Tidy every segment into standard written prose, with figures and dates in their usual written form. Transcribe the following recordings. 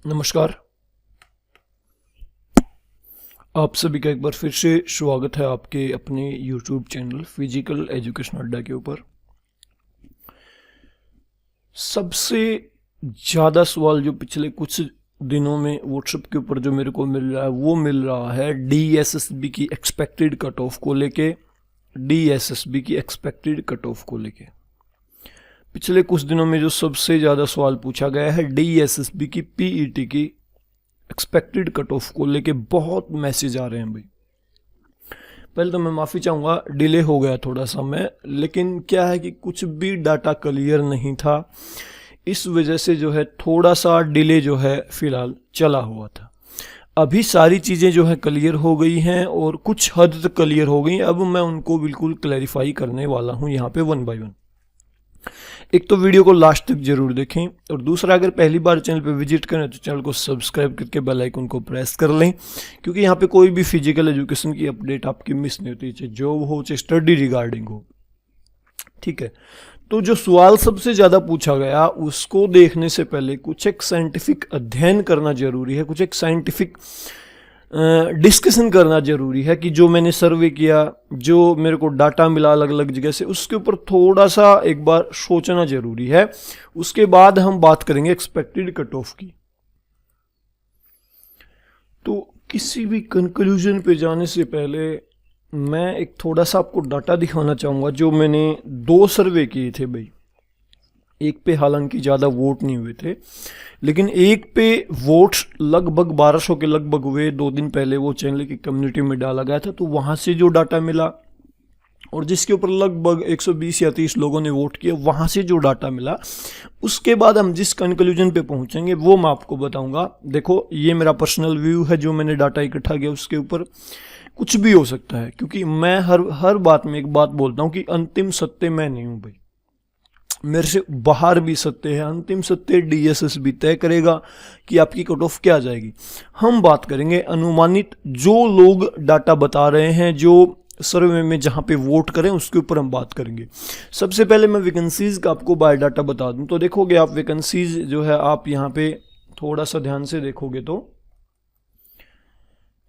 नमस्कार। आप सभी का एक बार फिर से स्वागत है आपके अपने YouTube चैनल फिजिकल एजुकेशन अड्डा के ऊपर। सबसे ज़्यादा सवाल जो पिछले कुछ दिनों में व्हाट्सएप के ऊपर जो मेरे को मिल रहा है वो मिल रहा है DSSB की एक्सपेक्टेड कट ऑफ को लेके। DSSB की एक्सपेक्टेड कट ऑफ को लेके पिछले कुछ दिनों में जो सबसे ज़्यादा सवाल पूछा गया है DSSB की PET की एक्सपेक्टेड कट ऑफ को लेके बहुत मैसेज आ रहे हैं भाई। पहले तो मैं माफ़ी चाहूँगा, डिले हो गया थोड़ा सा मैं, लेकिन क्या है कि कुछ भी डाटा क्लियर नहीं था, इस वजह से जो है थोड़ा सा डिले जो है फ़िलहाल चला हुआ था। अभी सारी चीज़ें जो है क्लियर हो गई हैं और कुछ हद तक क्लियर हो गई। अब मैं उनको बिल्कुल क्लैरिफाई करने वाला हूँ यहाँ पे वन बाय वन। एक तो वीडियो को लास्ट तक जरूर देखें, और दूसरा अगर पहली बार चैनल पे विजिट करें तो चैनल को सब्सक्राइब करके बेल आइकन को प्रेस कर लें, क्योंकि यहाँ पे कोई भी फिजिकल एजुकेशन की अपडेट आपकी मिस नहीं होती, चाहे जॉब हो चाहे स्टडी रिगार्डिंग हो। ठीक है, तो जो सवाल सबसे ज़्यादा पूछा गया उसको देखने से पहले कुछ एक साइंटिफिक अध्ययन करना जरूरी है, कुछ एक साइंटिफिक डिस्कशन करना जरूरी है कि जो मैंने सर्वे किया, जो मेरे को डाटा मिला अलग अलग जगह से, उसके ऊपर थोड़ा सा एक बार सोचना जरूरी है। उसके बाद हम बात करेंगे एक्सपेक्टेड कट ऑफ की। तो किसी भी कंक्लूजन पे जाने से पहले मैं एक थोड़ा सा आपको डाटा दिखाना चाहूँगा जो मैंने 2 सर्वे किए थे भाई। एक पे हालांकि ज़्यादा वोट नहीं हुए थे, लेकिन एक पे वोट्स लगभग 1200 के लगभग हुए। 2 दिन पहले वो चैनल की कम्युनिटी में डाला गया था, तो वहाँ से जो डाटा मिला और जिसके ऊपर लगभग 120 या 30 लोगों ने वोट किया, वहाँ से जो डाटा मिला, उसके बाद हम जिस कंक्लूजन पे पहुँचेंगे वो मैं आपको बताऊँगा। देखो, ये मेरा पर्सनल व्यू है, जो मैंने डाटा इकट्ठा किया उसके ऊपर कुछ भी हो सकता है, क्योंकि मैं हर बात में एक बात बोलता हूँ कि अंतिम सत्य मैं नहीं हूँ भाई, मेरे से बाहर भी सत्य है। अंतिम सत्य DSSB तय करेगा कि आपकी कट ऑफ क्या जाएगी। हम बात करेंगे अनुमानित जो लोग डाटा बता रहे हैं, जो सर्वे में जहां पे वोट करें उसके ऊपर हम बात करेंगे। सबसे पहले मैं वैकेंसीज का आपको बायोडाटा बता दूं, तो देखोगे आप वैकेंसीज जो है, आप यहाँ पे थोड़ा सा ध्यान से देखोगे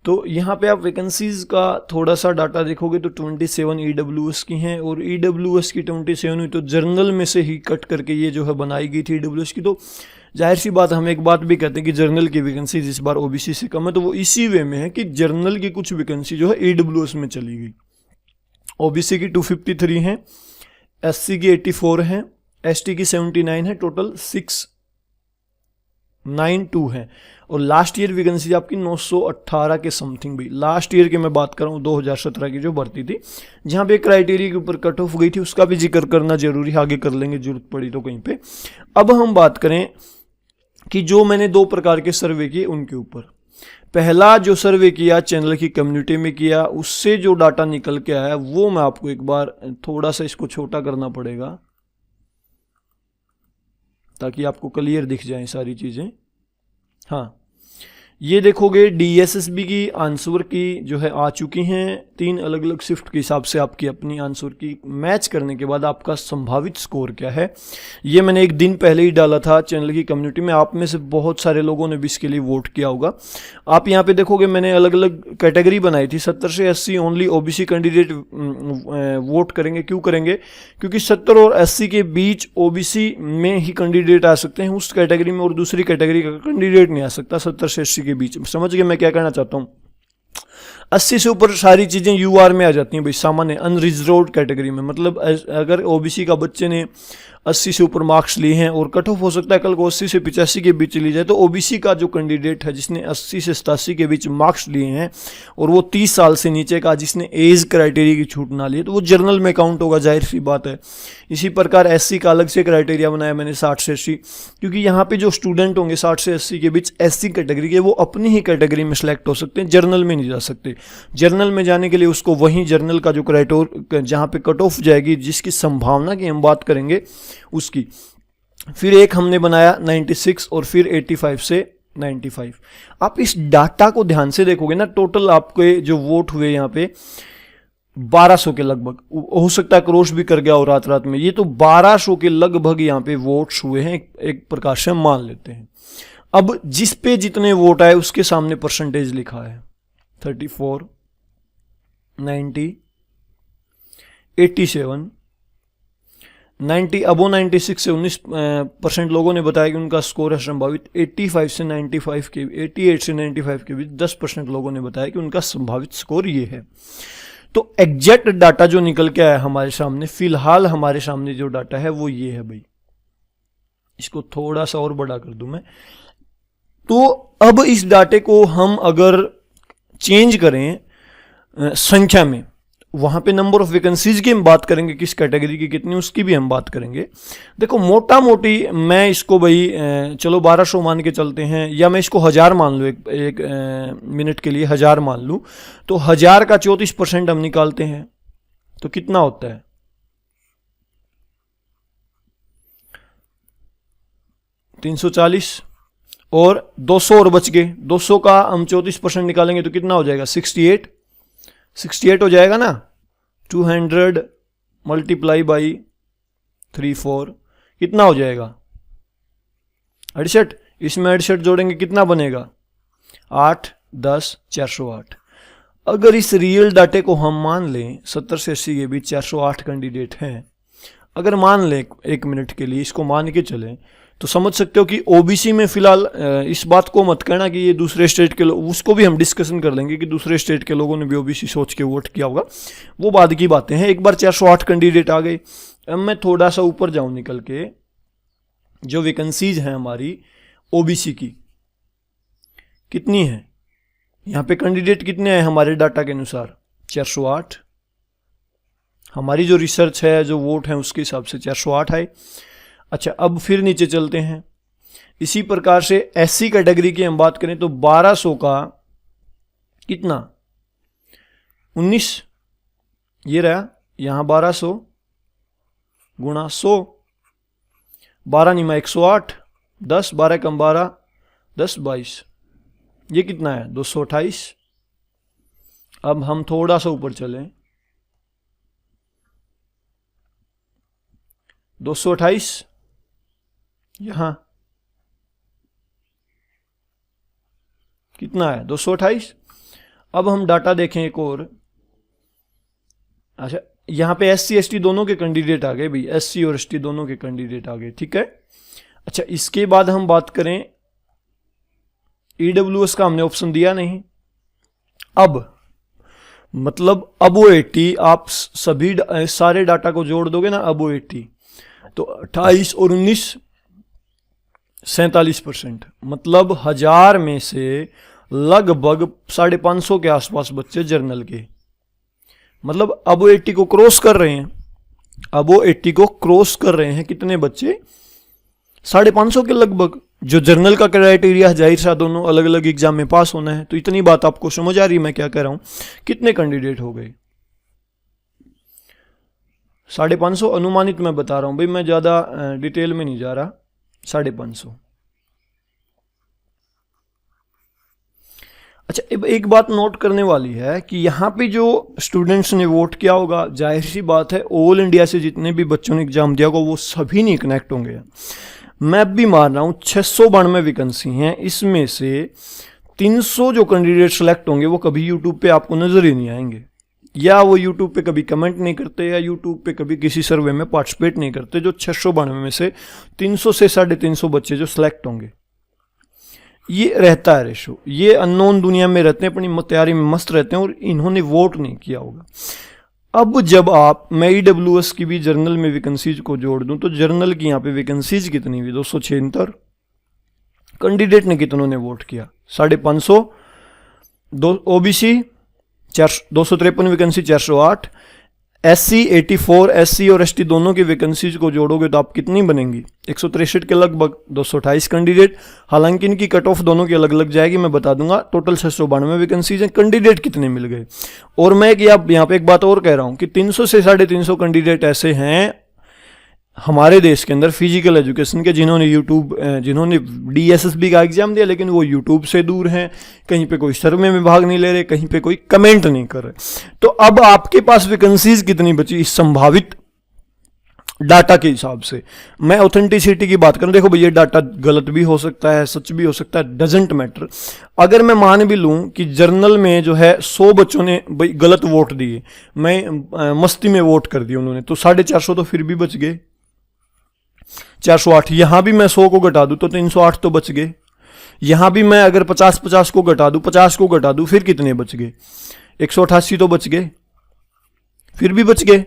तो यहाँ पे आप वैकेंसीज का थोड़ा सा डाटा देखोगे तो 27 EWS की हैं, और EWS की 27 हुई तो जर्नल में से ही कट करके ये जो है बनाई गई थी EWS की। तो जाहिर सी बात, हम एक बात भी कहते हैं कि जर्नल की वैकेंसीज इस बार OBC से कम है, तो वो इसी वे में है कि जर्नल की कुछ वैकेंसी जो है EWS में चली गई। OBC की 253 हैं, SC की 84 हैं, ST की 79 है, टोटल 692 है। और लास्ट ईयर वैकेंसी आपकी 918 के समथिंग भी। लास्ट ईयर की मैं बात कर रहा हूँ, 2017 की जो भर्ती थी, जहाँ पे क्राइटेरिया के ऊपर कट ऑफ गई थी, उसका भी जिक्र करना जरूरी है, आगे कर लेंगे जरूरत पड़ी तो कहीं पे। अब हम बात करें कि जो मैंने 2 प्रकार के सर्वे किए उनके ऊपर। पहला जो सर्वे किया चैनल की कम्युनिटी में किया, उससे जो डाटा निकल के आया वो मैं आपको एक बार थोड़ा सा इसको छोटा करना पड़ेगा ताकि आपको क्लियर दिख जाए सारी चीज़ें। हाँ, ये देखोगे DSSB की आंसर की जो है आ चुकी हैं 3 अलग अलग शिफ्ट के हिसाब से। आपकी अपनी आंसर की मैच करने के बाद आपका संभावित स्कोर क्या है, ये मैंने एक दिन पहले ही डाला था चैनल की कम्युनिटी में। आप में से बहुत सारे लोगों ने भी इसके लिए वोट किया होगा। आप यहाँ पे देखोगे मैंने अलग अलग कैटेगरी बनाई थी। 70 से 80 ओनली OBC कैंडिडेट वोट करेंगे। क्यों करेंगे? क्योंकि 70 और 80 के बीच OBC में ही कैंडिडेट आ सकते हैं उस कैटेगरी में, और दूसरी कैटेगरी का कैंडिडेट नहीं आ सकता 70 से 80 के बीच। समझ गए मैं क्या कहना चाहता हूँ? 80 से ऊपर सारी चीज़ें UR में आ जाती हैं भाई, सामान्य अनरिजर्व्ड कैटेगरी में। मतलब अगर OBC का बच्चे ने 80 से ऊपर मार्क्स लिए हैं और कट ऑफ हो सकता है कल को 80 से 85 के बीच चली जाए, तो OBC का जो कैंडिडेट है जिसने 80 से 87 के बीच मार्क्स लिए हैं और वो 30 साल से नीचे का, जिसने एज क्राइटेरिया की छूट ना ली, तो वो जर्नल में काउंट होगा, जाहिर सी बात है। इसी प्रकार SC का अलग से क्राइटेरिया बनाया मैंने 60 से 80, क्योंकि यहाँ पे जो स्टूडेंट होंगे 60 से 80 के बीच SC कैटेगरी के, वो अपनी ही कैटेगरी में सिलेक्ट हो सकते हैं, जर्नल में नहीं जा सकते। जर्नल में जाने के लिए उसको वहीं जर्नल का जो क्राइटेरिया जहाँ पे कट ऑफ जाएगी, जिसकी संभावना की हम बात करेंगे उसकी। फिर एक हमने बनाया 96 और फिर 85 से 95। आप इस डाटा को ध्यान से देखोगे ना, टोटल आपके जो वोट हुए यहाँ पे 1200 के लगभग, हो सकता है क्रॉस भी कर गया हो रात रात में। ये तो 1200 के लगभग यहाँ पे वोट्स हुए हैं, एक प्रकार से हम मान लेते हैं। अब जिस पे जितने वोट आए उसके सामने परसेंटेज लिखा है 34, 90, 87, 90, अबो 96 से 19% लोगों ने बताया कि उनका स्कोर है संभावित। 85 से 95 के 88 से 95 के बीच 10% लोगों ने बताया कि उनका संभावित स्कोर ये है। तो एग्जैक्ट डाटा जो निकल के आया हमारे सामने, फिलहाल हमारे सामने जो डाटा है वो ये है भाई। इसको थोड़ा सा और बड़ा कर दूं मैं। तो अब इस डाटे को हम अगर चेंज करें संख्या में, वहां पे नंबर ऑफ वैकेंसीज की हम बात करेंगे, किस कैटेगरी की कितनी उसकी भी हम बात करेंगे। देखो मोटा मोटी मैं इसको भाई चलो 1200 मान के चलते हैं, या मैं इसको 1000 मान लूँ, एक मिनट के लिए 1000 मान लूँ। तो 1000 का 34% हम निकालते हैं तो कितना होता है? 340, और 200 और बच गए। 200 का हम 34% निकालेंगे तो कितना हो जाएगा? 68 हो जाएगा ना। 200 मल्टीप्लाई बाई 34 कितना हो जाएगा? 68। इसमें 68 जोड़ेंगे कितना बनेगा? 8, 10, 408। अगर इस रियल डाटे को हम मान लें 70 से 80 के बीच 408 कैंडिडेट हैं, अगर मान लें एक मिनट के लिए इसको मान के चलें, तो समझ सकते हो कि ओबीसी में फिलहाल इस बात को मत कहना कि ये दूसरे स्टेट के लोग, उसको भी हम डिस्कशन कर लेंगे कि दूसरे स्टेट के लोगों ने भी ओबीसी सोच के वोट किया होगा, वो बाद की बातें हैं। एक बार 408 कैंडिडेट आ गए। अब मैं थोड़ा सा ऊपर जाऊं निकल के, जो वैकेंसीज हैं हमारी ओबीसी की कितनी है, यहाँ पे कैंडिडेट कितने हैं हमारे डाटा के अनुसार? 408। हमारी जो रिसर्च है, जो वोट है, उसके हिसाब से 408 है। अच्छा, अब फिर नीचे चलते हैं। इसी प्रकार से एससी कैटेगरी की हम बात करें तो 1200 का कितना? 19। ये रहा, यहां 1200 गुणा 100, 12 निमा 108, 10, 12 कम 12, 10, 22। ये कितना है? 228। अब हम थोड़ा सा ऊपर चलें, 228 यहां कितना है? 228। अब हम डाटा देखें एक और। अच्छा, यहां पे एससी एसटी दोनों के कैंडिडेट आ गए भाई, एससी और एसटी दोनों के कैंडिडेट आ गए, ठीक है। अच्छा, इसके बाद हम बात करें ईडब्ल्यूएस का, हमने ऑप्शन दिया नहीं। अब मतलब अब वो 80, आप सभी सारे डाटा को जोड़ दोगे ना, अब वो 80, तो 28 और 19 47%। मतलब 1000 में से लगभग 550 के आसपास बच्चे जर्नल के, मतलब अब वो 80 को क्रॉस कर रहे हैं। अब वो 80 को क्रॉस कर रहे हैं कितने बच्चे? 550 के लगभग। जो जर्नल का क्राइटेरिया है, जाहिर सा दोनों अलग अलग एग्जाम में पास होना है। तो इतनी बात आपको समझ आ रही है मैं क्या कह रहा हूं? कितने कैंडिडेट हो गए? 550 अनुमानित मैं बता रहा हूं भाई, मैं ज्यादा डिटेल में नहीं जा रहा। 550। अच्छा, एक बात नोट करने वाली है कि यहाँ पे जो स्टूडेंट्स ने वोट किया होगा, जाहिर सी बात है ऑल इंडिया से जितने भी बच्चों ने एग्जाम दिया होगा वो सभी नहीं कनेक्ट होंगे। मैं भी मान रहा हूँ 692 वैकेंसी हैं, इसमें से 300 जो कैंडिडेट सेलेक्ट होंगे वो कभी यूट्यूब पे आपको नजर ही नहीं आएंगे, या वो यूट्यूब पे कभी कमेंट नहीं करते, या यूट्यूब पे कभी किसी सर्वे में पार्टिसिपेट नहीं करते। जो 692 में से 300 से 350 बच्चे जो सिलेक्ट होंगे, ये रहता है रेशो। ये अननोन दुनिया में रहते हैं, अपनी तैयारी में मस्त रहते हैं, और इन्होंने वोट नहीं किया होगा। अब जब आप, मैं ईडब्ल्यूएस की भी जर्नल में वैकेंसीज को जोड़ दूं तो जर्नल की यहाँ पे वैकेंसीज कितनी हुई? 276। कैंडिडेट ने कितनों ने वोट किया? 550। OBC 253 vacancy 408। एससी 84, एससी और एसटी दोनों की वैकेंसीज को जोड़ोगे तो आप कितनी बनेंगी? 163 के लगभग, 228 कैंडिडेट। हालांकि इनकी कट ऑफ दोनों की अलग अलग जाएगी, मैं बता दूंगा। टोटल 692 वैकेंसीज हैं। कैंडिडेट कितने मिल गए? और मैं यहाँ पे एक बात और कह रहा हूं कि 300 से 350 कैंडिडेट ऐसे हैं हमारे देश के अंदर फिजिकल एजुकेशन के जिन्होंने DSSB का एग्जाम दिया लेकिन वो यूट्यूब से दूर हैं, कहीं पे कोई सर्वे में भाग नहीं ले रहे, कहीं पे कोई कमेंट नहीं कर रहे। तो अब आपके पास वैकेंसीज कितनी बची इस संभावित डाटा के हिसाब से? मैं ऑथेंटिसिटी की बात करूं, देखो भैया डाटा गलत भी हो सकता है, सच भी हो सकता है, डजेंट मैटर। अगर मैं मान भी लूं कि जर्नल में जो है 100 बच्चों ने भाई गलत वोट दिए, मैं मस्ती में वोट कर दिया उन्होंने, तो 450 तो फिर भी बच गए, 408। यहां भी मैं 100 को घटा दूं तो 308 तो बच गए। यहां भी मैं अगर 50 को घटा दूं, 50 को घटा दूं, फिर कितने बच गए? 188 तो बच गए, फिर भी बच गए।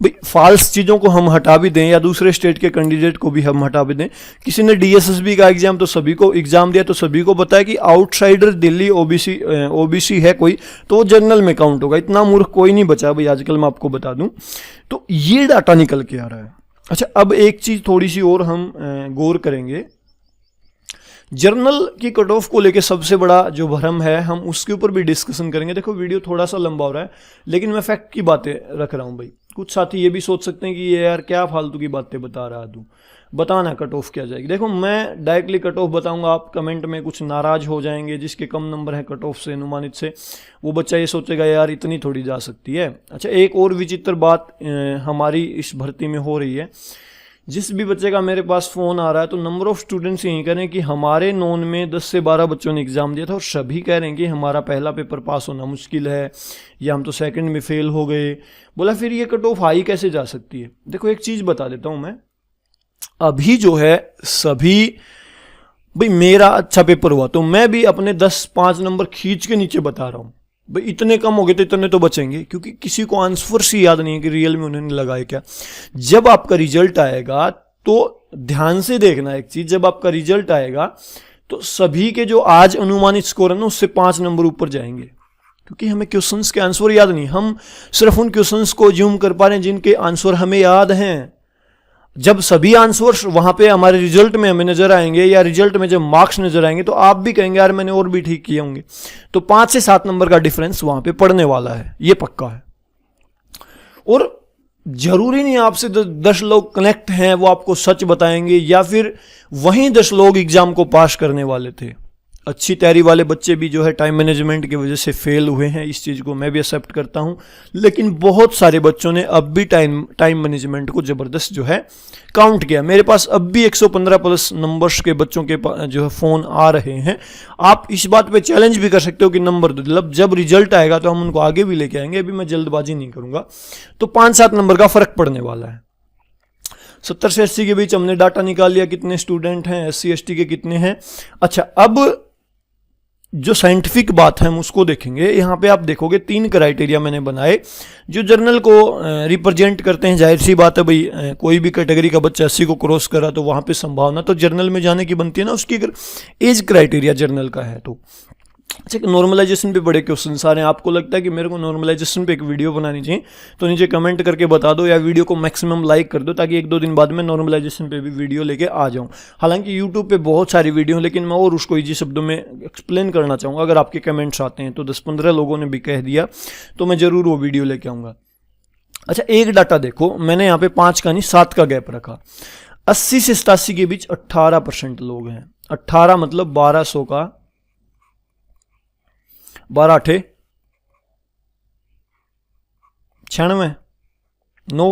भाई फाल्स चीजों को हम हटा भी दें या दूसरे स्टेट के कैंडिडेट को भी हम हटा भी दें, किसी ने DSSB का एग्जाम तो सभी को एग्जाम दिया, तो सभी को पता है कि आउटसाइडर दिल्ली ओबीसी है कोई तो वो जनरल में काउंट होगा। इतना मूर्ख कोई नहीं बचा भाई आजकल, मैं आपको बता दूं। तो ये डाटा निकल के आ रहा है। अच्छा, अब एक चीज थोड़ी सी और हम गौर करेंगे, जर्नल की कट ऑफ को लेके सबसे बड़ा जो भ्रम है हम उसके ऊपर भी डिस्कशन करेंगे। देखो वीडियो थोड़ा सा लंबा हो रहा है लेकिन मैं फैक्ट की बातें रख रहा हूं भाई। कुछ साथी ये भी सोच सकते हैं कि ये यार क्या फालतू की बातें बता रहा तू, बताना कट ऑफ क्या जाएगी। देखो मैं डायरेक्टली कट ऑफ बताऊंगा, आप कमेंट में कुछ नाराज हो जाएंगे, जिसके कम नंबर है कट ऑफ से अनुमानित से, वो बच्चा ये सोचेगा यार इतनी थोड़ी जा सकती है। अच्छा, एक और विचित्र बात हमारी इस भर्ती में हो रही है, जिस भी बच्चे का मेरे पास फ़ोन आ रहा है तो नंबर ऑफ़ स्टूडेंट्स यही कह रहे हैं कि हमारे नॉन में 10 से 12 बच्चों ने एग्ज़ाम दिया था और सभी कह रहे हैं कि हमारा पहला पेपर पास होना मुश्किल है या हम तो सेकंड में फेल हो गए। बोला फिर ये कट ऑफ हाई कैसे जा सकती है? देखो एक चीज़ बता देता हूँ मैं, अभी जो है सभी भाई मेरा अच्छा पेपर हुआ तो मैं भी अपने 10-5 नंबर खींच के नीचे बता रहा हूँ भाई इतने कम हो गए तो इतने तो बचेंगे, क्योंकि किसी को आंसर से याद नहीं है कि रियल में उन्होंने लगाए क्या। जब आपका रिजल्ट आएगा तो ध्यान से देखना एक चीज, जब आपका रिजल्ट आएगा तो सभी के जो आज अनुमानित स्कोर है ना उससे 5 नंबर ऊपर जाएंगे, क्योंकि हमें क्वेश्चंस के आंसर याद नहीं, हम सिर्फ उन क्वेश्चंस को ज्यूम कर पा रहे हैं जिनके आंसर हमें याद हैं। जब सभी आंसर्स वहां पे हमारे रिजल्ट में हमें नजर आएंगे या रिजल्ट में जब मार्क्स नजर आएंगे तो आप भी कहेंगे यार मैंने और भी ठीक किए होंगे। तो 5 से 7 नंबर का डिफरेंस वहां पे पड़ने वाला है, ये पक्का है। और जरूरी नहीं आपसे 10 लोग कनेक्ट हैं वो आपको सच बताएंगे या फिर वहीं 10 लोग एग्जाम को पास करने वाले थे। अच्छी तैयारी वाले बच्चे भी जो है टाइम मैनेजमेंट की वजह से फेल हुए हैं, इस चीज़ को मैं भी एक्सेप्ट करता हूं, लेकिन बहुत सारे बच्चों ने अब भी टाइम मैनेजमेंट को ज़बरदस्त जो है काउंट किया। मेरे पास अब भी 115 प्लस नंबर्स के बच्चों के जो है फ़ोन आ रहे हैं। आप इस बात पे चैलेंज भी कर सकते हो कि नंबर मतलब जब रिजल्ट आएगा तो हम उनको आगे भी लेके आएंगे, अभी मैं जल्दबाजी नहीं करूँगा। तो 5-7 नंबर का फ़र्क पड़ने वाला है। 70 से 80 के बीच हमने डाटा निकाल लिया कितने स्टूडेंट हैं, SC ST के कितने हैं। अच्छा, अब जो साइंटिफिक बात है हम उसको देखेंगे। यहाँ पे आप देखोगे 3 क्राइटेरिया मैंने बनाए जो जर्नल को रिप्रेजेंट करते हैं। जाहिर सी बात है भाई, कोई भी कैटेगरी का बच्चा 80 को क्रॉस करा तो वहाँ पे संभावना तो जर्नल में जाने की बनती है ना, उसकी अगर एज क्राइटेरिया जर्नल का है तो। अच्छा, नॉर्मलाइजेशन पे बड़े क्वेश्चन आ रहे हैं, आपको लगता है कि मेरे को नॉर्मलाइजेशन पे एक वीडियो बनानी चाहिए तो नीचे कमेंट करके बता दो या वीडियो को मैक्सिमम लाइक कर दो ताकि 1-2 दिन बाद में नॉर्मलाइजेशन पे भी वीडियो लेके आ जाऊं। हालांकि यूट्यूब पे बहुत सारी वीडियो हैं लेकिन मैं और उसको इजी शब्दों में एक्सप्लेन करना चाहूँगा। अगर आपके कमेंट्स आते हैं तो 10-15 लोगों ने भी कह दिया तो मैं ज़रूर वो वीडियो लेके आऊँगा। अच्छा, एक डाटा देखो, मैंने यहाँ पे 5 का नहीं 7 का गैप रखा। 80 से 87 के बीच 18% लोग हैं। 18 मतलब 1200 का 12 8 96 9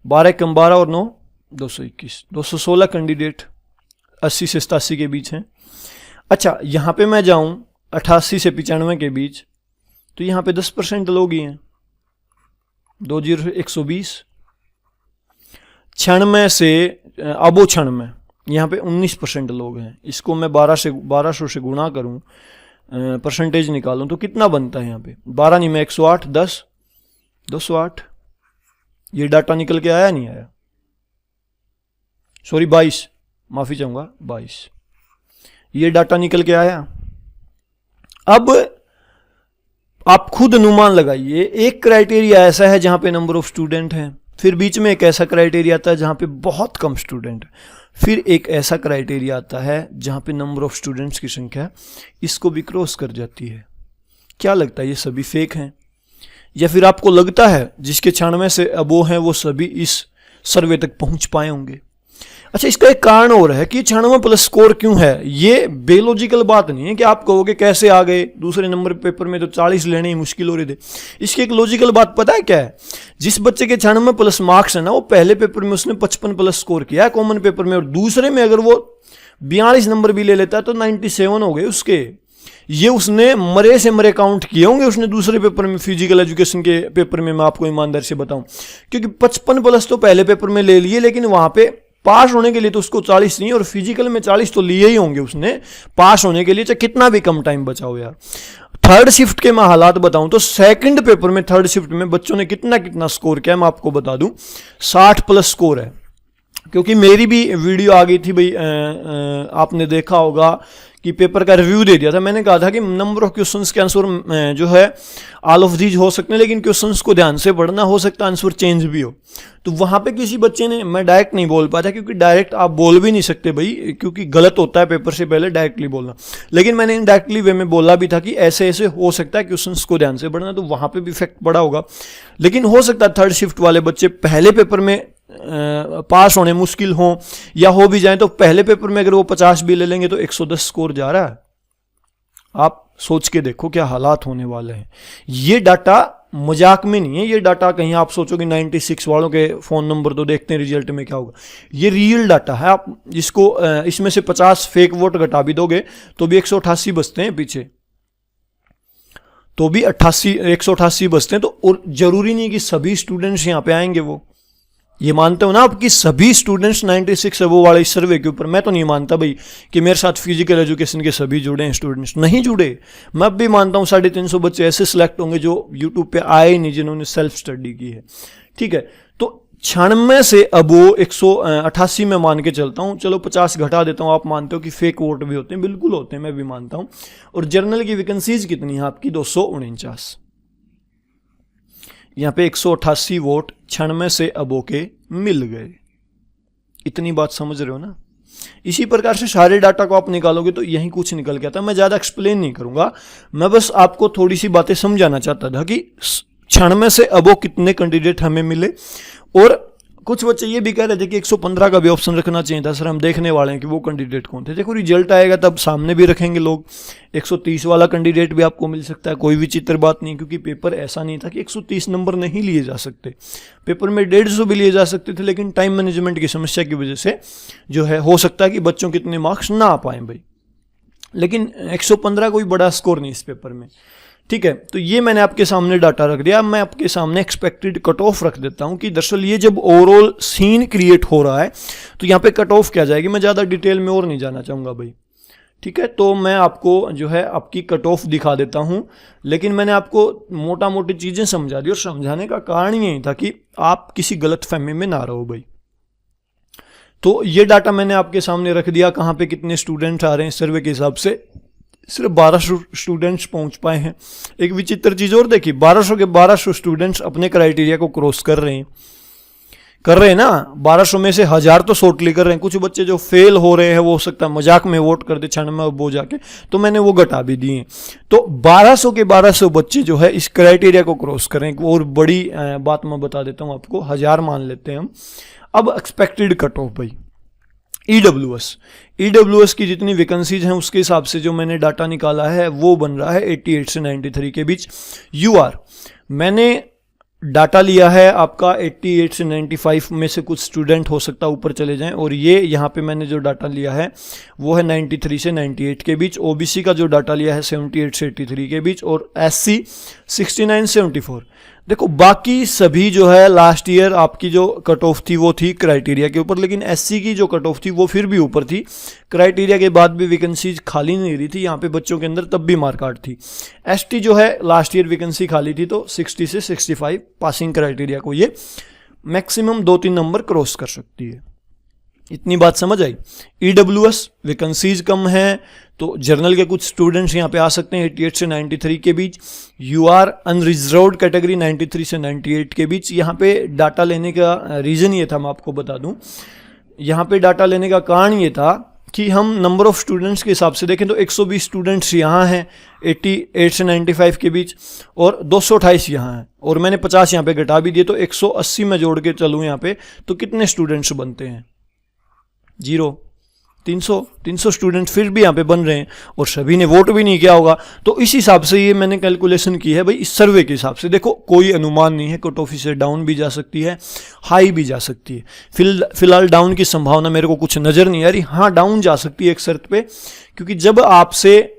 12 कम 12 और 9 221 216 कैंडिडेट 80 से 87 के बीच हैं। अच्छा, यहां पे मैं जाऊं 88 से 95 के बीच तो यहां पे 10% लोग ही हैं, 20 120। 96 से अबो 96 यहाँ पे 19% लोग हैं। इसको मैं 1200 से गुणा करूं, परसेंटेज निकालूं तो कितना बनता है यहाँ पे? 12 नहीं मैं 108, 10 208। ये डाटा निकल के आया नहीं आया? सॉरी 22, माफी चाहूंगा 22। ये डाटा निकल के आया। अब आप खुद अनुमान लगाइए, एक क्राइटेरिया ऐसा है जहां पे नंबर ऑफ स्टूडेंट हैं, फिर बीच में एक ऐसा क्राइटेरिया आता है जहां पे बहुत कम स्टूडेंट है, फिर एक ऐसा क्राइटेरिया आता है जहां पे नंबर ऑफ स्टूडेंट्स की संख्या इसको भी क्रॉस कर जाती है। क्या लगता है ये सभी फेक हैं? या फिर आपको लगता है जिसके 96 से अबो हैं वो सभी इस सर्वे तक पहुंच पाए होंगे? अच्छा, इसका एक कारण और है कि 96+ स्कोर क्यों है। ये बेलॉजिकल बात नहीं है कि आप कहोगे कैसे आ गए, दूसरे नंबर पेपर में तो 40 लेने ही मुश्किल हो रहे थे। इसकी एक लॉजिकल बात पता है क्या है? जिस बच्चे के 96+ मार्क्स है ना, वो पहले पेपर में उसने 55+ स्कोर किया है कॉमन पेपर में, और दूसरे में अगर वो 42 नंबर भी ले लेता है तो 97 हो गए उसके। ये उसने मरे से मरे काउंट किए होंगे उसने दूसरे पेपर में, फिजिकल एजुकेशन के पेपर में, मैं आपको ईमानदारी से बताऊं, क्योंकि 55+ तो पहले पेपर में ले लिए, लेकिन वहां पे पास होने के लिए तो उसको 40 नहीं, और फिजिकल में 40 तो लिए ही होंगे उसने पास होने के लिए, चाहे कितना भी कम टाइम बचा हो यार। थर्ड शिफ्ट के मैं हालात बताऊं तो सेकंड पेपर में, थर्ड शिफ्ट में बच्चों ने कितना कितना स्कोर किया मैं आपको बता दूं, 60+ स्कोर है। क्योंकि मेरी भी वीडियो आ गई थी भाई, आपने देखा होगा कि पेपर का रिव्यू दे दिया था। मैंने कहा था कि नंबर ऑफ क्वेश्चंस के आंसर जो है ऑल ऑफ दीज हो सकते हैं, लेकिन क्वेश्चंस को ध्यान से पढ़ना, हो सकता है आंसर चेंज भी हो। तो वहां पे किसी बच्चे ने, मैं डायरेक्ट नहीं बोल पाता क्योंकि डायरेक्ट आप बोल भी नहीं सकते भाई, क्योंकि गलत होता है पेपर से पहले डायरेक्टली बोलना, लेकिन मैंने इनडायरेक्टली वे में बोला भी था कि ऐसे ऐसे हो सकता है क्वेश्चंस को ध्यान से पढ़ना, तो वहां पे भी इफेक्ट पड़ा होगा। लेकिन हो सकता है थर्ड शिफ्ट वाले बच्चे पहले पेपर में पास होने मुश्किल हो, या हो भी जाए तो पहले पेपर में अगर वो 50 भी ले लेंगे तो 110 स्कोर जा रहा है। आप सोच के देखो क्या हालात होने वाले हैं। ये डाटा मजाक में नहीं है, ये डाटा कहीं आप सोचोगे 96 वालों के फोन नंबर तो देखते हैं रिजल्ट में क्या होगा, ये रियल डाटा है। आप इसको इसमें से 50 फेक वोट घटा भी दोगे तो भी 188 बचते हैं पीछे, तो भी 188 बचते हैं। तो और जरूरी नहीं कि सभी स्टूडेंट्स यहाँ पे आएंगे, वो ये मानते हो ना आप कि सभी स्टूडेंट्स 96 अबव वाले इस सर्वे के ऊपर? मैं तो नहीं मानता भाई कि मेरे साथ फिजिकल एजुकेशन के सभी जुड़े हैं स्टूडेंट्स, नहीं जुड़े। मैं भी मानता हूँ 350 बच्चे ऐसे सिलेक्ट होंगे जो यूट्यूब पे आए नहीं, जिन्होंने सेल्फ स्टडी की है, ठीक है। तो 96 से अबव 188 में मान के चलता हूँ, चलो 50 घटा देता हूँ। आप मानते हो कि फेक वोट भी होते हैं? बिल्कुल होते हैं, मैं भी मानता हूँ। और जर्नल की वैकेंसीज कितनी है आपकी? 249। यहाँ पे 188 वोट 96 से अबो के मिल गए। इतनी बात समझ रहे हो ना? इसी प्रकार से सारे डाटा को आप निकालोगे तो यही कुछ निकल के आता है। मैं ज़्यादा एक्सप्लेन नहीं करूंगा, मैं बस आपको थोड़ी सी बातें समझाना चाहता था कि 96 से अबो कितने कैंडिडेट हमें मिले। और कुछ बच्चे ये भी कह रहे थे कि 115 का भी ऑप्शन रखना चाहिए था। सर हम देखने वाले हैं कि वो कैंडिडेट कौन थे। देखो रिजल्ट आएगा तब सामने भी रखेंगे लोग। 130 वाला कैंडिडेट भी आपको मिल सकता है, कोई विचित्र बात नहीं, क्योंकि पेपर ऐसा नहीं था कि 130 नंबर नहीं लिए जा सकते। पेपर में 150 भी लिए जा सकते थे, लेकिन टाइम मैनेजमेंट की समस्या की वजह से जो है हो सकता है कि बच्चों के इतने मार्क्स ना आ पाए भाई। लेकिन 115 कोई बड़ा स्कोर नहीं इस पेपर में, ठीक है। तो ये मैंने आपके सामने डाटा रख दिया। मैं आपके सामने एक्सपेक्टेड कट ऑफ रख देता हूं कि दरअसल ये जब ओवरऑल सीन क्रिएट हो रहा है तो यहाँ पे कट ऑफ क्या जाएगी। मैं ज़्यादा डिटेल में और नहीं जाना चाहूँगा भाई, ठीक है। तो मैं आपको जो है आपकी कट ऑफ दिखा देता हूँ, लेकिन मैंने आपको मोटा मोटी चीज़ें समझा दी, और समझाने का कारण यही था कि आप किसी गलत फहमी में ना रहो भाई। तो ये डाटा मैंने आपके सामने रख दिया। कहाँ पे कितने स्टूडेंट आ रहे हैं सर्वे के हिसाब से, सिर्फ 1200 स्टूडेंट्स पहुंच पाए हैं। एक विचित्र चीज और देखिए, 1200 के 1200 स्टूडेंट्स अपने क्राइटेरिया को क्रॉस कर रहे हैं ना। 1200 में से 1000 तो शॉर्टली कर रहे हैं। कुछ बच्चे जो फेल हो रहे हैं वो हो सकता है मजाक में वोट कर दे 96 अबव जाके, तो मैंने वो घटा भी दिए। तो 1200 के 1200 बच्चे जो है इस क्राइटेरिया को क्रॉस करें। और बड़ी बात मैं बता देता हूँ आपको, 1000 मान लेते हैं हम। अब एक्सपेक्टेड कट ऑफ भाई, ईडब्ल्यूएस की जितनी वैकेंसीज हैं उसके हिसाब से जो मैंने डाटा निकाला है वो बन रहा है 88 से 93 के बीच। यूआर मैंने डाटा लिया है आपका 88 से 95 में से कुछ स्टूडेंट हो सकता है ऊपर चले जाएं, और ये यहाँ पे मैंने जो डाटा लिया है वो है 93 से 98 के बीच। ओबीसी का जो डाटा लिया है 78 से 83 के बीच, और एससी 69 से 74। देखो बाकी सभी जो है लास्ट ईयर आपकी जो कट ऑफ थी वो थी क्राइटेरिया के ऊपर, लेकिन एससी की जो कट ऑफ थी वो फिर भी ऊपर थी। क्राइटेरिया के बाद भी वैकेंसीज खाली नहीं रही थी यहाँ पे बच्चों के अंदर, तब भी मार्कआउट थी। एसटी जो है लास्ट ईयर वैकेंसी खाली थी, तो 60 से 65 पासिंग क्राइटेरिया को ये मैक्सिमम 2-3 नंबर क्रॉस कर सकती है। इतनी बात समझ आई। ईडब्ल्यूएस वैकेंसीज कम है तो जर्नल के कुछ स्टूडेंट्स यहाँ पे आ सकते हैं 88 से 93 के बीच। यूआर अनरिजर्व्ड कैटेगरी 93 से 98 के बीच। यहाँ पे डाटा लेने का रीज़न ये था, मैं आपको बता दूँ, यहाँ पे डाटा लेने का कारण ये था कि हम नंबर ऑफ स्टूडेंट्स के हिसाब से देखें तो 120 स्टूडेंट्स यहाँ हैं 88 से 95 के बीच, और 228 यहाँ हैं, और मैंने 50 यहाँ पे घटा भी दिए, तो 180 में जोड़ के चलूँ यहाँ पे तो कितने स्टूडेंट्स बनते हैं? 0, 300 स्टूडेंट फिर भी यहाँ पे बन रहे हैं, और सभी ने वोट भी नहीं किया होगा। तो इस हिसाब से ये मैंने कैलकुलेशन की है भाई, इस सर्वे के हिसाब से। देखो कोई अनुमान नहीं है, कट ऑफ से डाउन भी जा सकती है, हाई भी जा सकती है। फिलहाल डाउन की संभावना मेरे को कुछ नज़र नहीं आ रही। हाँ, डाउन जा सकती है एक शर्त पे, क्योंकि जब आपसे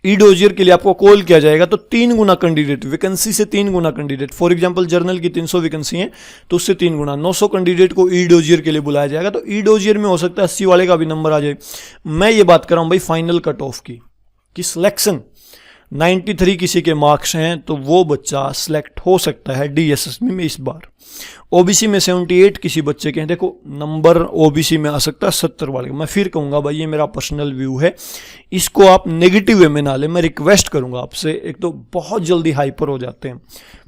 ई डोजियर के लिए आपको कॉल किया जाएगा तो 3 गुना कैंडिडेट, वैकेंसी से 3 गुना कैंडिडेट, फॉर एग्जांपल जर्नल की 300 वैकेंसी है तो उससे 3 गुना 900 कैंडिडेट को ई डोजियर के लिए बुलाया जाएगा। तो ई डोजियर में हो सकता है 80 वाले का भी नंबर आ जाए। मैं ये बात कर रहा हूँ भाई फाइनल कट ऑफ की, कि सिलेक्शन 93 किसी के मार्क्स हैं तो वो बच्चा सिलेक्ट हो सकता है DSSB में इस बार। ओबीसी में 78 किसी बच्चे के हैं, देखो नंबर ओबीसी में आ सकता है 70 वाले का। मैं फिर कहूँगा भाई ये मेरा पर्सनल व्यू है, इसको आप नेगेटिव वे में ना ले। मैं रिक्वेस्ट करूँगा आपसे, एक तो बहुत जल्दी हाइपर हो जाते हैं,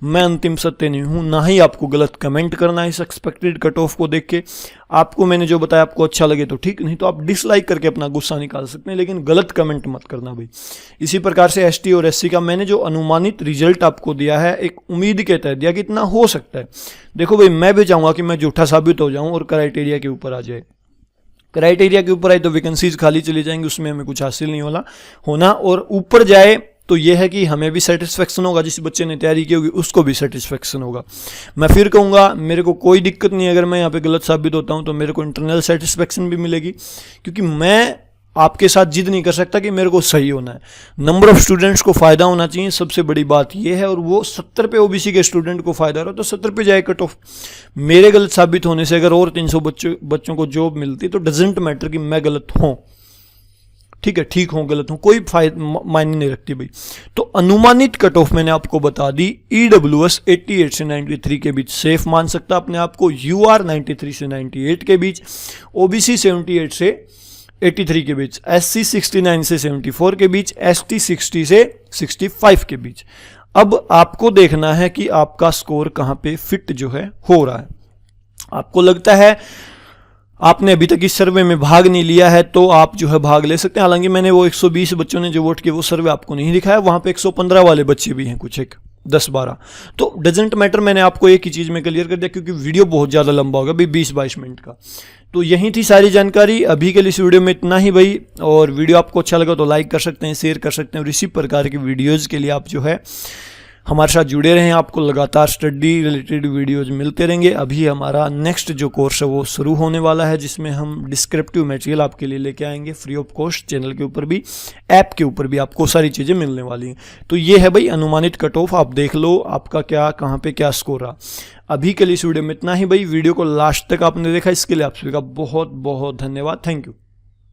मैं अंतिम सत्य नहीं हूँ, ना ही आपको गलत कमेंट करना है इस एक्सपेक्टेड कट ऑफ को देख के। आपको मैंने जो बताया आपको अच्छा लगे तो ठीक, नहीं तो आप डिसलाइक करके अपना गुस्सा निकाल सकते हैं, लेकिन गलत कमेंट मत करना भाई। इसी प्रकार से ST और SC का मैंने जो अनुमानित रिजल्ट आपको दिया है एक उम्मीद के तहत दिया कि इतना हो सकता है। देखो भाई मैं भी चाहूँगा कि मैं झूठा साबित हो जाऊँ और क्राइटेरिया के ऊपर आ जाए। क्राइटेरिया के ऊपर आए तो वैकेंसीज खाली चली जाएंगी, उसमें हमें कुछ हासिल नहीं होना, और ऊपर जाए तो यह है कि हमें भी सेटिस्फेक्शन होगा, जिस बच्चे ने तैयारी की होगी उसको भी सेटिस्फेक्शन होगा। मैं फिर कहूँगा मेरे को कोई दिक्कत नहीं, अगर मैं यहाँ पे गलत साबित होता हूँ तो मेरे को इंटरनल सेटिस्फेक्शन भी मिलेगी, क्योंकि मैं आपके साथ जिद नहीं कर सकता कि मेरे को सही होना है। नंबर ऑफ स्टूडेंट्स को फायदा होना चाहिए, सबसे बड़ी बात यह है, और वो 70 पे ओबीसी के स्टूडेंट को फायदा हो रहा है तो 70 पे जाए कट ऑफ। मेरे गलत साबित होने से अगर और 300 बच्चों को जॉब मिलती तो डजेंट मैटर कि मैं गलत हूँ, ठीक है, ठीक हूँ गलत हूँ, कोई मायने नहीं रखती भाई। तो अनुमानित कट ऑफ मैंने आपको बता दी। EWS 88 से 93 के बीच सेफ मान सकता अपने आप को, UR 93 से 98 के बीच, OBC 78 से 83 के बीच, SC 69 से 74 के बीच, ST 60 से 65 के बीच। अब आपको देखना है कि आपका स्कोर कहाँ पे फिट जो है हो रहा है। आपको लगता है आपने अभी तक इस सर्वे में भाग नहीं लिया है तो आप जो है भाग ले सकते हैं। हालांकि मैंने वो 120 बच्चों ने जो वोट किए वो सर्वे आपको नहीं दिखाया, वहां पे 115 वाले बच्चे भी हैं, कुछ एक 10-12, तो डजेंट मैटर। मैंने आपको एक ही चीज़ में क्लियर कर दिया, क्योंकि वीडियो बहुत ज़्यादा लंबा होगा भाई, 20-22 मिनट का। तो यही थी सारी जानकारी अभी के लिए इस वीडियो में, इतना ही भाई। और वीडियो आपको अच्छा लगा तो लाइक कर सकते हैं, शेयर कर सकते हैं, और इसी प्रकार की वीडियोज़ के लिए आप जो है हमारे साथ जुड़े रहें। आपको लगातार स्टडी रिलेटेड वीडियोज मिलते रहेंगे। अभी हमारा नेक्स्ट जो कोर्स है वो शुरू होने वाला है, जिसमें हम डिस्क्रिप्टिव मटेरियल आपके लिए लेके आएंगे फ्री ऑफ कॉस्ट। चैनल के ऊपर भी, ऐप के ऊपर भी आपको सारी चीज़ें मिलने वाली हैं। तो ये है भाई अनुमानित कट ऑफ, आप देख लो आपका क्या कहाँ पे क्या स्कोर रहा। अभी के लिए इस वीडियो में इतना ही भाई। वीडियो को लास्ट तक आपने देखा, इसके लिए आप सभी का बहुत बहुत धन्यवाद। Thank you.